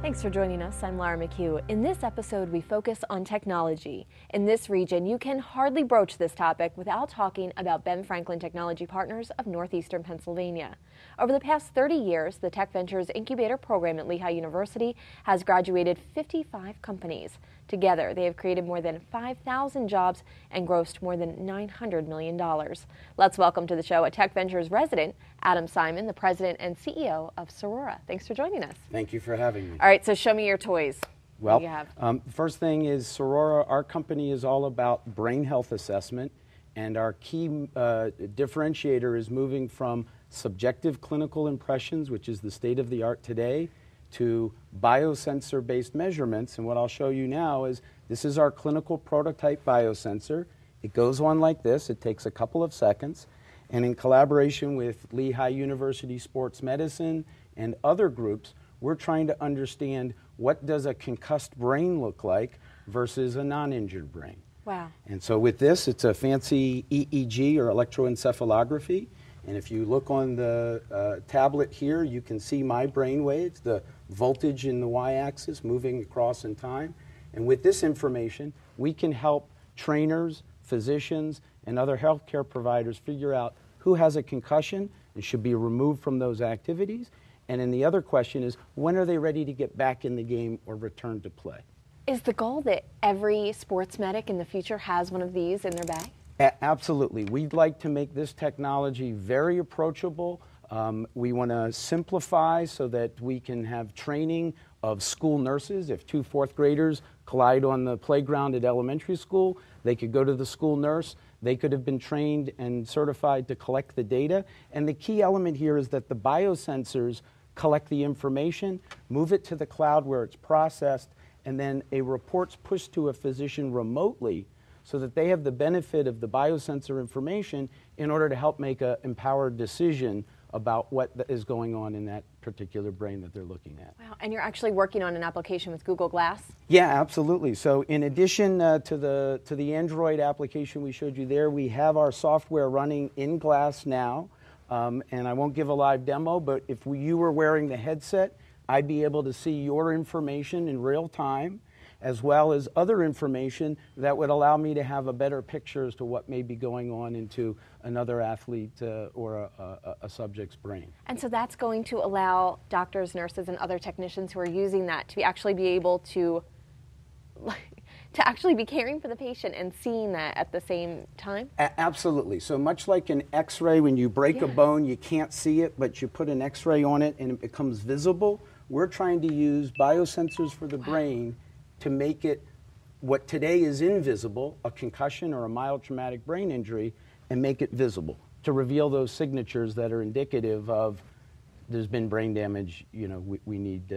Thanks for joining us. I'm Laura McHugh. In this episode, we focus on technology. In this region, you can hardly broach this topic without talking about Ben Franklin Technology Partners of Northeastern Pennsylvania. Over the past 30 years, the Tech Ventures Incubator Program at Lehigh University has graduated 55 companies. Together, they have created more than 5,000 jobs and grossed more than $900 million. Let's welcome to the show a Tech Ventures resident, Adam Simon, the president and CEO of Cerora. Thanks for joining us. Thank you for having me. All right, so show me your toys. Well, what do you have? First thing is Cerora, our company is all about brain health assessment, and our key differentiator is moving from subjective clinical impressions, which is the state of the art today, to biosensor-based measurements. And what I'll show you now is this is our clinical prototype biosensor. It goes on like this. It takes a couple of seconds. And in collaboration with Lehigh University Sports Medicine and other groups, we're trying to understand what does a concussed brain look like versus a non-injured brain. Wow. And so with this, it's a fancy EEG or electroencephalography. And if you look on the tablet here, you can see my brain waves, the voltage in the y-axis moving across in time. And with this information, we can help trainers, physicians, and other healthcare providers figure out who has a concussion and should be removed from those activities. And then the other question is, when are they ready to get back in the game or return to play? Is the goal that every sports medic in the future has one of these in their bag? Absolutely. We'd like to make this technology very approachable. We want to simplify so that we can have training of school nurses. If two fourth graders collide on the playground at elementary school, they could go to the school nurse. They could have been trained and certified to collect the data. And the key element here is that the biosensors collect the information, move it to the cloud where it's processed, and then a report's pushed to a physician remotely so that they have the benefit of the biosensor information in order to help make an empowered decision about what is going on in that particular brain that they're looking at. Wow, and you're actually working on an application with Google Glass? Yeah, absolutely. So in addition to the Android application we showed you there, we have our software running in Glass now. And I won't give a live demo, but if you were wearing the headset, I'd be able to see your information in real time, as well as other information that would allow me to have a better picture as to what may be going on into another athlete or a subject's brain. And so that's going to allow doctors, nurses, and other technicians who are using that to actually be able to actually be caring for the patient and seeing that at the same time? Absolutely. So much like an X-ray, when you break a bone, you can't see it, but you put an X-ray on it and it becomes visible. We're trying to use biosensors for the brain to make it what today is invisible, a concussion or a mild traumatic brain injury, and make it visible to reveal those signatures that are indicative of there's been brain damage, we need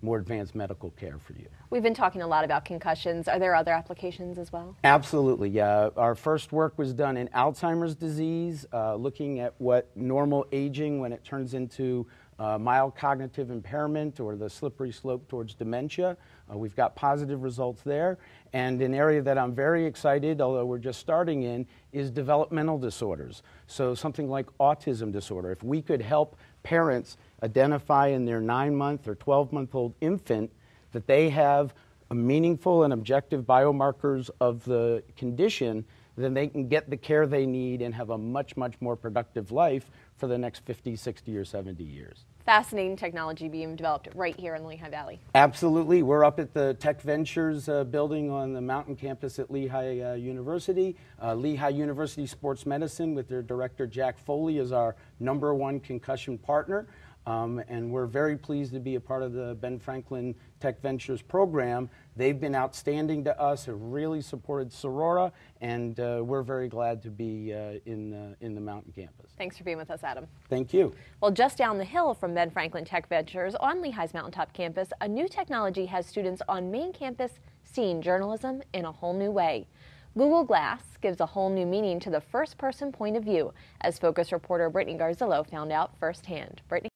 more advanced medical care for you. We've been talking a lot about concussions. Are there other applications as well? Absolutely, yeah. Our first work was done in Alzheimer's disease, looking at what normal aging, when it turns into mild cognitive impairment or the slippery slope towards dementia. We've got positive results there. And an area that I'm very excited, although we're just starting in, is developmental disorders. So something like autism disorder. If we could help parents identify in their 9-month or 12-month-old infant that they have a meaningful and objective biomarkers of the condition, then they can get the care they need and have a much, much more productive life for the next 50, 60, or 70 years. Fascinating technology being developed right here in the Lehigh Valley. Absolutely. We're up at the Tech Ventures building on the mountain campus at Lehigh University. Lehigh University Sports Medicine with their director Jack Foley is our #1 concussion partner. And we're very pleased to be a part of the Ben Franklin Tech Ventures program. They've been outstanding to us, have really supported Cerora, and we're very glad to be in the mountain campus. Thanks for being with us, Adam. Thank you. Well, just down the hill from Ben Franklin Tech Ventures on Lehigh's Mountaintop campus, a new technology has students on main campus seeing journalism in a whole new way. Google Glass gives a whole new meaning to the first-person point of view, as Focus reporter Brittany Garzillo found out firsthand. Brittany?